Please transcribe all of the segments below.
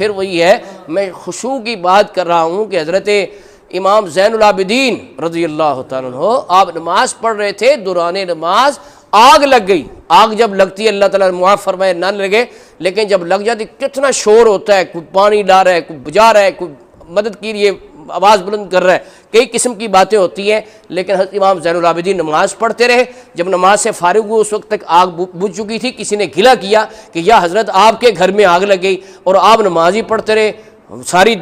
پھر وہی ہے، میں خشوع کی بات کر رہا ہوں کہ حضرت امام زین العابدین رضی اللہ تعالیٰ عنہ آپ نماز پڑھ رہے تھے، دوران نماز آگ لگ گئی. آگ جب لگتی ہے اللہ تعالیٰ معاف فرمائے نہ لگے، لیکن جب لگ جاتی کتنا شور ہوتا ہے، کوئی پانی لا رہا ہے، کوئی بجا رہا ہے، کوئی مدد کے لیے آواز بلند کر رہا ہے، کئی قسم کی باتیں ہوتی ہیں. لیکن حضرت امام زین العابدین نماز پڑھتے رہے. جب نماز سے فارغ ہوئے اس وقت تک آگ بجھ چکی تھی. کسی نے گلہ کیا کہ یا حضرت آپ کے گھر میں آگ لگ گئی اور آپ نماز ہی پڑھتے رہے، ساری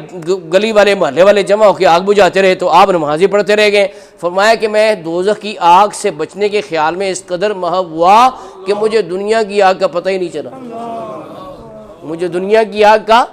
گلی والے محلے والے جمع ہو کے آگ بجھاتے رہے تو آپ نماز ہی پڑھتے رہ گئے. فرمایا کہ میں دوزخ کی آگ سے بچنے کے خیال میں اس قدر محو ہوا کہ مجھے دنیا کی آگ کا پتہ ہی نہیں چلا، مجھے دنیا کی آگ کا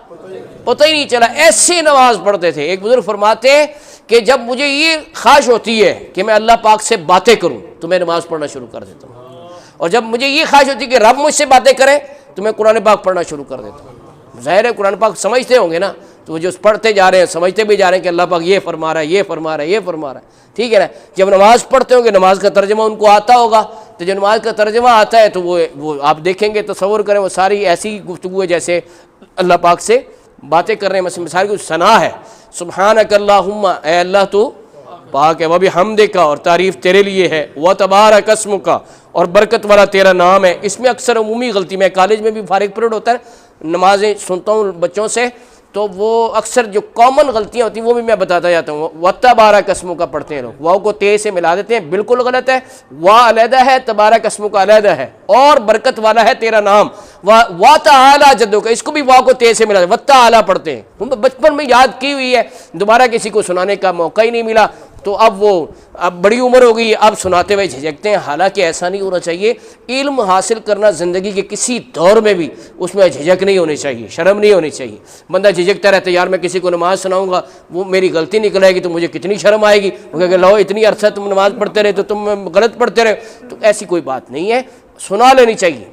پتہ ہی نہیں چلا. ایسے نماز پڑھتے تھے. ایک بزرگ فرماتے ہیں کہ جب مجھے یہ خواہش ہوتی ہے کہ میں اللہ پاک سے باتیں کروں تو میں نماز پڑھنا شروع کر دیتا ہوں، اور جب مجھے یہ خواہش ہوتی ہے کہ رب مجھ سے باتیں کرے تو میں قرآن پاک پڑھنا شروع کر دیتا ہوں. ظاہر ہے قرآن پاک سمجھتے ہوں گے نا، تو وہ جو پڑھتے جا رہے ہیں سمجھتے بھی جا رہے ہیں کہ اللہ پاک یہ فرما رہا ہے، یہ فرما رہا ہے، یہ فرما رہا ہے. ٹھیک ہے نا. جب نماز پڑھتے ہوں گے نماز کا ترجمہ ان کو آتا ہوگا، تو جب نماز کا ترجمہ آتا ہے تو وہ آپ دیکھیں گے، تصور کریں، وہ ساری ایسی گفتگو ہے جیسے اللہ پاک سے باتیں کر رہے ہیں. مثال کی ثنا ہے، سبحانک اللہم، اے اللہ تو پاک ہے، وبحمدک، اور تعریف تیرے لیے ہے، وتبارک اسمک، اور برکت والا تیرا نام ہے. اس میں اکثر عمومی غلطی، میں کالج میں بھی فارغ پیریڈ ہوتا ہے، نمازیں سنتا ہوں بچوں سے، تو وہ اکثر جو کامن غلطیاں ہوتی ہیں وہ بھی میں بتاتا جاتا ہوں. وتبارک اسمک پڑھتے ہیں لوگ، واو کو تے سے ملا دیتے ہیں، بالکل غلط ہے. وا علیحدہ ہے، تبارک اسمک علیحدہ ہے، اور برکت والا ہے تیرا نام. وتعالی جدک، اس کو بھی واو کو تے سے ملا، وتعالی پڑھتے ہیں. بچپن میں یاد کی ہوئی ہے، دوبارہ کسی کو سنانے کا موقع ہی نہیں ملا، تو اب بڑی عمر ہو گئی، اب سناتے ہوئے جھجکتے ہیں. حالانکہ ایسا نہیں ہونا چاہیے. علم حاصل کرنا زندگی کے کسی دور میں بھی اس میں جھجک نہیں ہونی چاہیے، شرم نہیں ہونی چاہیے. بندہ جھجکتا رہتا ہے، یار میں کسی کو نماز سناؤں گا، وہ میری غلطی نکل آئے گی تو مجھے کتنی شرم آئے گی، وہ کہے کہ لو اتنی عرصہ تم نماز پڑھتے رہے تو تم غلط پڑھتے رہے. تو ایسی کوئی بات نہیں ہے، سنا لینی چاہیے،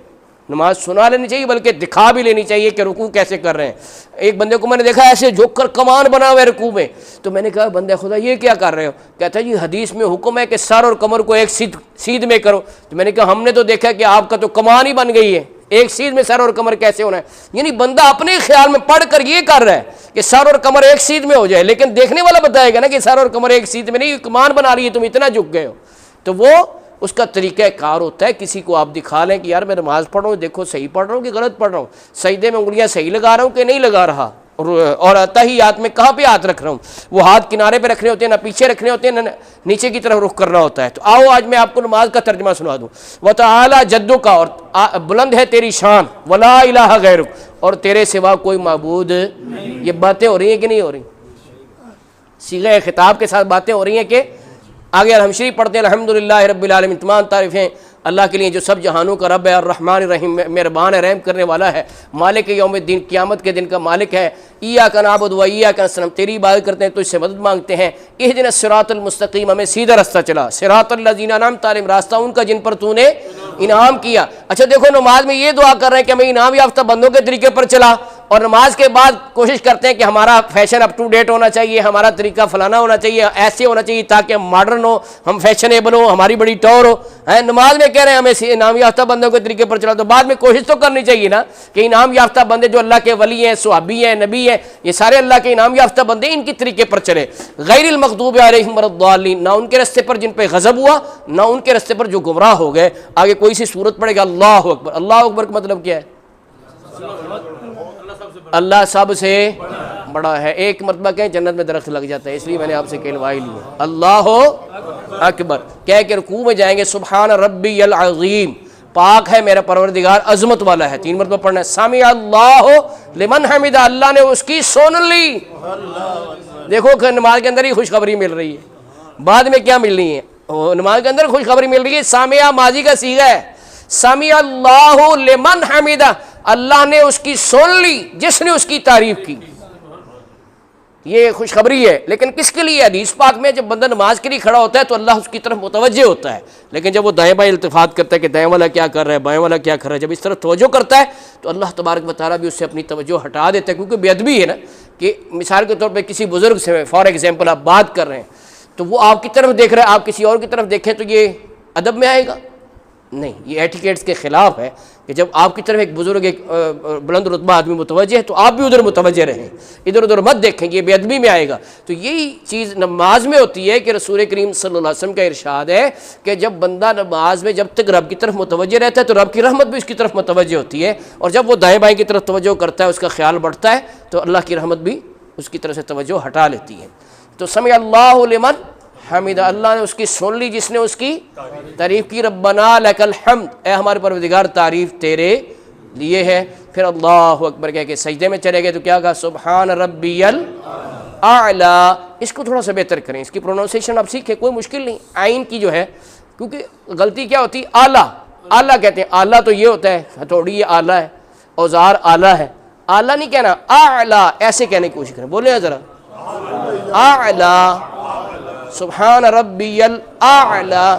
نماز سنا لینی چاہیے، بلکہ دکھا بھی لینی چاہیے کہ رکوع کیسے کر رہے ہیں. ایک بندے کو میں نے دیکھا ایسے جھک کر کمان بنا ہوا ہے رکوع میں، تو میں نے کہا بندے خدا یہ کیا کر رہے ہو؟ کہتا ہے جی حدیث میں حکم ہے کہ سر اور کمر کو ایک سیدھ میں کرو. تو میں نے کہا ہم نے تو دیکھا کہ آپ کا تو کمان ہی بن گئی ہے، ایک سیدھ میں سر اور کمر کیسے ہونا ہے؟ یعنی بندہ اپنے خیال میں پڑھ کر یہ کر رہا ہے کہ سر اور کمر ایک سیدھ میں ہو جائے، لیکن دیکھنے والا بتائے گا نا کہ سر اور کمر ایک سیدھ میں نہیں، کمان بنا رہی ہے، تم اتنا جھک گئے ہو. تو وہ اس کا طریقہ کار ہوتا ہے. کسی کو آپ دکھا لیں کہ یار میں نماز پڑھ رہا ہوں، دیکھو صحیح پڑھ رہا ہوں کہ غلط پڑھ رہا ہوں، سجدے میں انگلیاں صحیح لگا رہا ہوں کہ نہیں لگا رہا، اور تحیات میں کہاں پہ ہاتھ رکھ رہا ہوں. وہ ہاتھ کنارے پہ رکھنے ہوتے ہیں، نہ پیچھے رکھنے ہوتے ہیں، نہ نیچے کی طرف رخ کرنا ہوتا ہے. تو آؤ آج میں آپ کو نماز کا ترجمہ سنا دوں. وتعالی جدک، اور بلند ہے تیری شان، ولا الہ غیرک، اور تیرے سوا کوئی معبود. یہ باتیں ہو رہی ہیں کہ نہیں ہو رہی؟ صیغہ خطاب کے ساتھ باتیں ہو رہی ہیں کہ آگے الحمد پڑھتے ہیں الحمدللہ رب العالمین، تمام تعریفیں اللہ کے لیے جو سب جہانوں کا رب ہے، الرحمن الرحیم، مہربان ہے، رحم کرنے والا ہے، مالک یوم الدین، قیامت کے دن کا مالک ہے. ایاک نعبد و ایاک نستعین، تیری عبادت کرتے ہیں تو اس سے مدد مانگتے ہیں. اہدنا الصراط المستقیم، ہمیں سیدھا راستہ چلا. صراط الذین انعمت علیہم، راستہ ان کا جن پر تو نے انعام کیا. اچھا دیکھو نماز میں یہ دعا کر رہے ہیں کہ ہمیں انعام یافتہ بندوں کے طریقے پر چلا، اور نماز کے بعد کوشش کرتے ہیں کہ ہمارا فیشن اپ ٹو ڈیٹ ہونا چاہیے، ہمارا طریقہ فلانا ہونا چاہیے، ایسے ہونا چاہیے تاکہ ہم ماڈرن ہو، ہم فیشنیبل ہو، ہماری بڑی ٹور ہو. نماز میں کہہ رہے ہیں ہمیں انعام یافتہ بندوں کے طریقے پر چلا، تو بعد میں کوشش تو کرنی چاہیے نا کہ انعام یافتہ بندے جو اللہ کے ولی ہیں، صحابی ہیں، نبی ہیں، یہ سارے اللہ کے انعام یافتہ بندے، ان کی طریقے پر چلے. غیر المغضوب علیہم ولا الضالین، نہ ان کے راستے پر جن پہ غضب ہوا، نہ ان کے راستے پر جو گمراہ ہو گئے. آگے کوئی سی صورت پڑے گا اللہ اکبر. اللہ اکبر کا مطلب کیا ہے؟ اللہ سب سے بڑا ہے. ایک مرتبہ کہیں جنت میں درخت لگ جاتا ہے، اس لیے میں نے آپ سے کہلوائی لی ہے اللہ اکبر. کہہ کے رکوع میں جائیں گے سبحان ربی العظیم، پاک ہے میرا پروردگار، عظمت والا ہے. 3 مرتبہ پڑھنا ہے. سمع اللہ لمن حمدہ، اللہ نے اس کی سن لی. دیکھو کہ نماز کے اندر ہی خوشخبری مل رہی ہے، بعد میں کیا مل رہی ہے؟ نماز کے اندر خوشخبری مل رہی ہے. سامع ماضی کا صیغہ ہے. سمع اللہ لمن حمدہ، اللہ نے اس کی سن لی جس نے اس کی تعریف کی. یہ خوشخبری ہے. لیکن کس کے لیے؟ حدیث پاک میں جب بندہ نماز کے لیے کھڑا ہوتا ہے تو اللہ اس کی طرف متوجہ ہوتا ہے، لیکن جب وہ دائیں بائیں التفات کرتا ہے کہ دائیں والا کیا کر رہا ہے، بائیں والا کیا کر رہا ہے، جب اس طرف توجہ کرتا ہے تو اللہ تبارک و تعالیٰ بھی اس سے اپنی توجہ ہٹا دیتا ہے. کیونکہ بے ادبی ہے نا کہ مثال کے طور پہ کسی بزرگ سے فار ایگزامپل آپ بات کر رہے ہیں تو وہ آپ کی طرف دیکھ رہا ہے، آپ کسی اور کی طرف دیکھیں تو یہ ادب میں آئے گا؟ نہیں، یہ ایٹیکیٹس کے خلاف ہے کہ جب آپ کی طرف ایک بزرگ ایک بلند رتبہ آدمی متوجہ ہے تو آپ بھی ادھر متوجہ رہیں، ادھر ادھر مت دیکھیں، یہ بے ادبی میں آئے گا۔ تو یہی چیز نماز میں ہوتی ہے کہ رسول کریم صلی اللہ علیہ وسلم کا ارشاد ہے کہ جب بندہ نماز میں جب تک رب کی طرف متوجہ رہتا ہے تو رب کی رحمت بھی اس کی طرف متوجہ ہوتی ہے، اور جب وہ دائیں بائیں کی طرف توجہ کرتا ہے، اس کا خیال بڑھتا ہے، تو اللہ کی رحمت بھی اس کی طرف سے توجہ ہٹا لیتی ہے۔ تو سمع اللہ لمن حمد، اللہ نے اس کی سن لی جس نے اس کی تعریف کی۔ ربنا لک الحمد، اے ہمارے پروردگار تعریف تیرے لیے ہے۔ پھر اللہ اکبر کہہ کے سجدے میں چلے گئے تو کیا کہا؟ سبحان ربی الاعلیٰ۔ اس کو تھوڑا سا بہتر کریں، اس کی پروننسیشن آپ سیکھیں، کوئی مشکل نہیں۔ عین کی جو ہے، کیونکہ غلطی کیا ہوتی ہے؟ اعلیٰ، اعلیٰ کہتے ہیں، اعلیٰ تو یہ ہوتا ہے ہتھوڑی، یہ اعلیٰ ہے، اوزار اعلیٰ ہے، اعلیٰ نہیں کہنا، اعلیٰ ایسے کہنے کی کوشش کریں، بولیں ذرا، اعلیٰ، سبحان ربی الاعلیٰ۔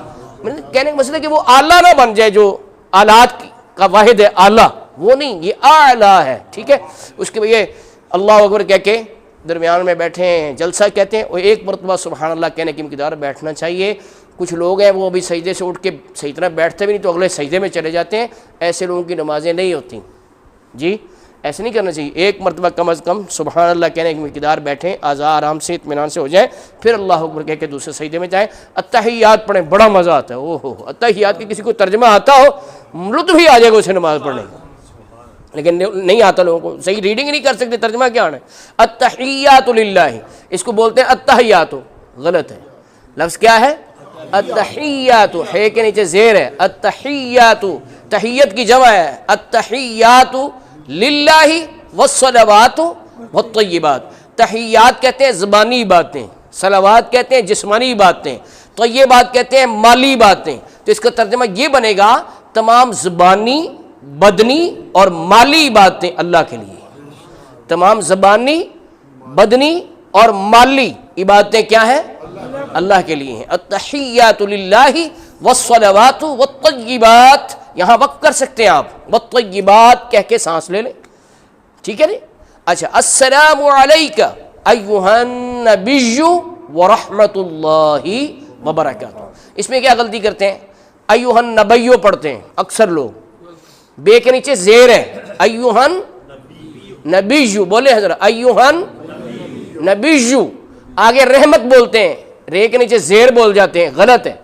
کہنے کا مسئلہ کہ وہ اعلیٰ نہ بن جائے، جو آلات کا واحد ہے اعلیٰ، وہ نہیں، یہ اعلیٰ ہے، ٹھیک ہے۔ اس کے بعد یہ اللہ اکبر کہہ کے درمیان میں بیٹھے ہیں، جلسہ کہتے ہیں، وہ ایک مرتبہ سبحان اللہ کہنے کی مقدار بیٹھنا چاہیے۔ کچھ لوگ ہیں وہ ابھی سجدے سے اٹھ کے صحیح طرح بیٹھتے بھی نہیں تو اگلے سجدے میں چلے جاتے ہیں، ایسے لوگوں کی نمازیں نہیں ہوتی جی، ایسے نہیں کرنا چاہیے۔ ایک مرتبہ کم از کم سبحان اللہ کہنے کی مقدار بیٹھیں، اعضاء آرام سے اطمینان سے ہو جائیں، پھر اللہ اکبر کہہ کے دوسرے سجدے میں جائیں۔ التحیات پڑھیں، بڑا مزہ آتا ہے، اوہ التحیات کی کسی کو ترجمہ آتا ہو لطف ہی آ جائے گا اسے نماز پڑھنے کا، لیکن نہیں آتا لوگوں کو، صحیح ریڈنگ نہیں کر سکتے، ترجمہ کیا آنا ہے؟ التحیات للہ، اس کو بولتے ہیں التحیات، غلط ہے، لفظ کیا ہے؟ التحیات، ہے کے نیچے زیر ہے، التحیات، تحیت کی جمع ہے، التحیات للہ والصلوات والطیبات۔ تحیات کہتے ہیں زبانی باتیں، صلوات کہتے ہیں جسمانی باتیں، طیبات کہتے ہیں مالی باتیں۔ تو اس کا ترجمہ یہ بنے گا تمام زبانی، بدنی اور مالی باتیں اللہ کے لیے، تمام زبانی، بدنی اور مالی عبادتیں کیا ہیں؟ اللہ کے لیے ہیں۔ التحیات للہ والصلوات والطیبات، یہاں وقف کر سکتے ہیں آپ، والطیبات کہہ کے سانس لے لیں، ٹھیک ہے نہیں؟ اچھا، السلام علیک ایھا النبی ورحمۃ اللہ وبرکاتہ۔ اس میں کیا غلطی کرتے ہیں؟ ایھا النبی پڑھتے ہیں اکثر لوگ، بے کے نیچے زیر ہے، ایھا النبی، بولے حضرت ایھا النبی، آگے رحمت بولتے ہیں، رے کے نیچے زیر بول جاتے ہیں، غلط ہے،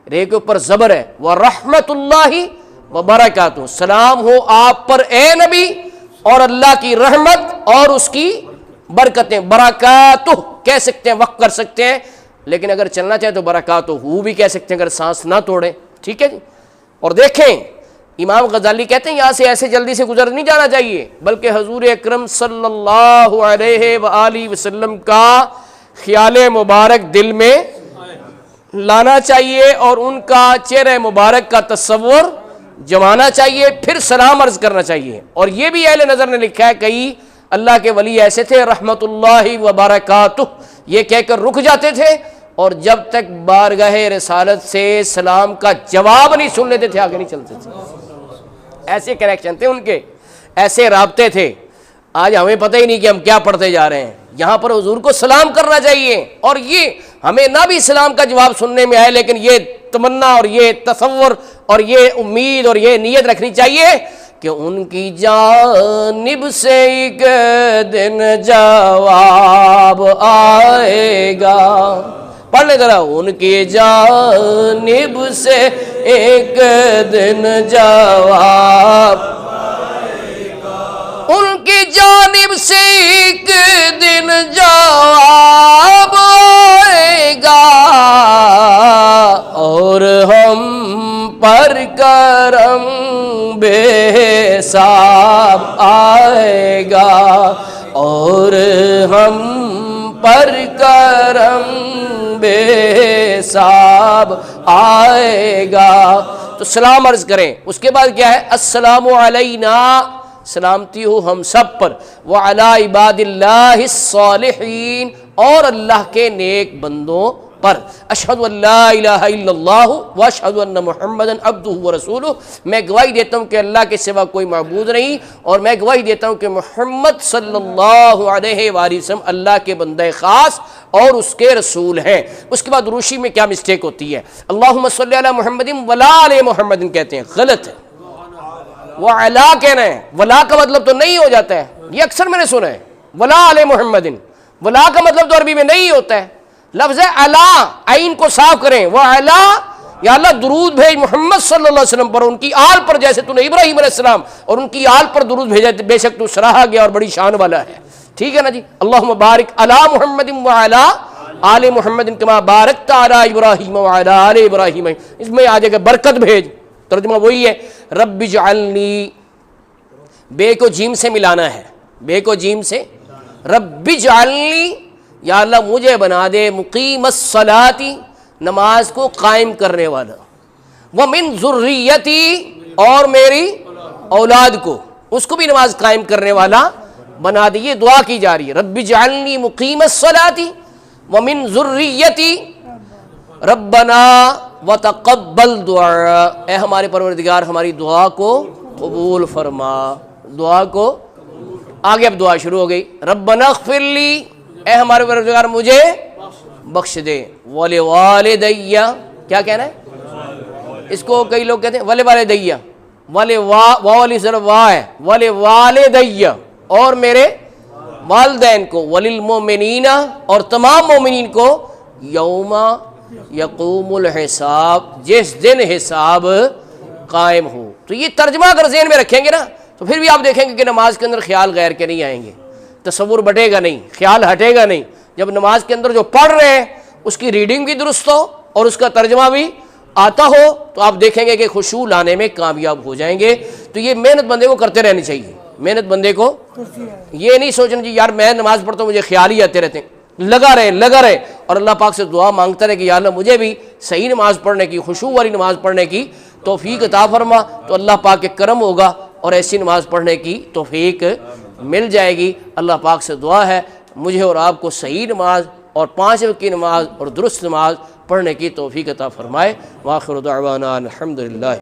رے کے اوپر زبر ہے، ورحمۃ اللہ وبرکاتہ، سلام ہو آپ پر اے نبی، اور اللہ کی رحمت اور اس کی برکتیں، برکاتہ کہہ سکتے ہیں، وقف کر سکتے ہیں، لیکن اگر چلنا چاہے تو برکاتہ ہو بھی کہہ سکتے ہیں اگر سانس نہ توڑیں، ٹھیک ہے جی۔ اور دیکھیں امام غزالی کہتے ہیں یہاں سے ایسے جلدی سے گزر نہیں جانا چاہیے، بلکہ حضور اکرم صلی اللہ علیہ وآلہ وسلم کا خیال مبارک دل میں لانا چاہیے اور ان کا چہرہ مبارک کا تصور جمانا چاہیے، پھر سلام عرض کرنا چاہیے۔ اور یہ بھی اہل نظر نے لکھا ہے، کئی اللہ کے ولی ایسے تھے رحمت اللہ وبرکاتہ یہ کہہ کر رک جاتے تھے، اور جب تک بارگاہ رسالت سے سلام کا جواب نہیں سن لیتے تھے آگے نہیں چلتے تھے۔ ایسے کنیکشن تھے ان کے، ایسے رابطے تھے۔ آج ہمیں پتہ ہی نہیں کہ ہم کیا پڑھتے جا رہے ہیں۔ یہاں پر حضور کو سلام کرنا چاہیے، اور یہ ہمیں نہ بھی سلام کا جواب سننے میں آئے، لیکن یہ تمنا اور یہ تصور اور یہ امید اور یہ نیت رکھنی چاہیے کہ ان کی جانب سے ایک دن جواب آئے گا۔ پڑھ لیں ذرا، ان کی جانب سے ایک دن جواب، ان کی جانب سے ایک دن جواب آئے گا، اور ہم پر کرم بے حساب آئے گا، اور ہم پر کرم بے حساب آئے گا۔ تو سلام عرض کریں، اس کے بعد کیا ہے؟ السلام علینا، سلامتی ہو ہم سب پر، وعلی عباد اللہ الصالحین، اور اللہ کے نیک بندوں پر اشہد ان لا الہ الا اللہ و اشہد ان محمدا عبدہ و رسولہ، میں گواہی دیتا ہوں کہ اللہ کے سوا کوئی معبود نہیں، اور میں گواہی دیتا ہوں کہ محمد صلی اللہ علیہ وآلہ وسلم اللہ کے بندہ خاص اور اس کے رسول ہیں۔ اس کے بعد روشی میں کیا مسٹیک ہوتی ہے، اللہم صلی علی محمد ولا علی محمد کہتے ہیں، غلط ہے، وعلا کہنا ہے، ولا کا مطلب تو نہیں ہو جاتا ہے، یہ اکثر میں نے سنا ہے، ولا علی محمد، ولا کا مطلب تو عربی میں نہیں ہوتا ہے، لفظ علا، عین کو صاف کریں، وعلا، یا اللہ درود بھیج محمد صلی اللہ علیہ وسلم پر، ان کی آل پر، جیسے تو نے ابراہیم علیہ السلام اور ان کی آل پر درود بھیجا، بے شک تو سراہا گیا اور بڑی شان والا ہے، ٹھیک ہے نا جی۔ اللہم بارک علی محمد وعلی آل محمد کما بارکت علی ابراہیم وعلی آل ابراہیم، اس میں آ جائے گا برکت بھیج، ترجمہ وہی ہے، رب اجعلنی، بے کو جیم سے ملانا ہے، بے کو جیم سے، رب اجعلنی، یا اللہ مجھے بنا دے، مقیم الصلاۃ، نماز کو قائم کرنے والا، ومن ذریتی، اور میری اولاد کو، اس کو بھی نماز قائم کرنے والا بنا دے، یہ دعا کی جا رہی ہے، رب اجعلنی مقیم الصلاۃ ومن ذریتی ربنا وتقبل دعا، اے ہمارے پروردگار ہماری دعا کو قبول فرما، دعا کو، آگے اب دعا شروع ہو گئی، ربنا اغفر لی، اے ہمارے پروردگار مجھے بخش دے، ولوالدیّ، کیا کہنا ہے اس کو، کئی لوگ کہتے ہیں ولوالدیّ، والی صرف وا ہے، ولوالدیّ، اور میرے والدین کو، وللمؤمنین، اور تمام مومنین کو، یوم یقوم الحساب، جس دن حساب قائم ہو۔ تو یہ ترجمہ اگر ذہن میں رکھیں گے نا تو پھر بھی آپ دیکھیں گے کہ نماز کے اندر خیال غیر کے نہیں آئیں گے، تصور بٹے گا نہیں، خیال ہٹے گا نہیں، جب نماز کے اندر جو پڑھ رہے ہیں اس کی ریڈنگ بھی درست ہو اور اس کا ترجمہ بھی آتا ہو تو آپ دیکھیں گے کہ خشوع لانے میں کامیاب ہو جائیں گے۔ تو یہ محنت بندے کو کرتے رہنی چاہیے، محنت بندے کو یہ نہیں سوچنا جی یار میں نماز پڑھتا ہوں مجھے خیال ہی آتے رہتے ہیں، لگا رہے اور اللہ پاک سے دعا مانگتا رہے کہ یا اللہ مجھے بھی صحیح نماز پڑھنے کی، خشوع والی نماز پڑھنے کی توفیق عطا فرما، تو اللہ پاک کے کرم ہوگا اور ایسی نماز پڑھنے کی توفیق مل جائے گی۔ اللہ پاک سے دعا ہے مجھے اور آپ کو صحیح نماز اور 5 وقت کی نماز اور درست نماز پڑھنے کی توفیق عطا فرمائے۔ وآخر دعوانا الحمدللہ۔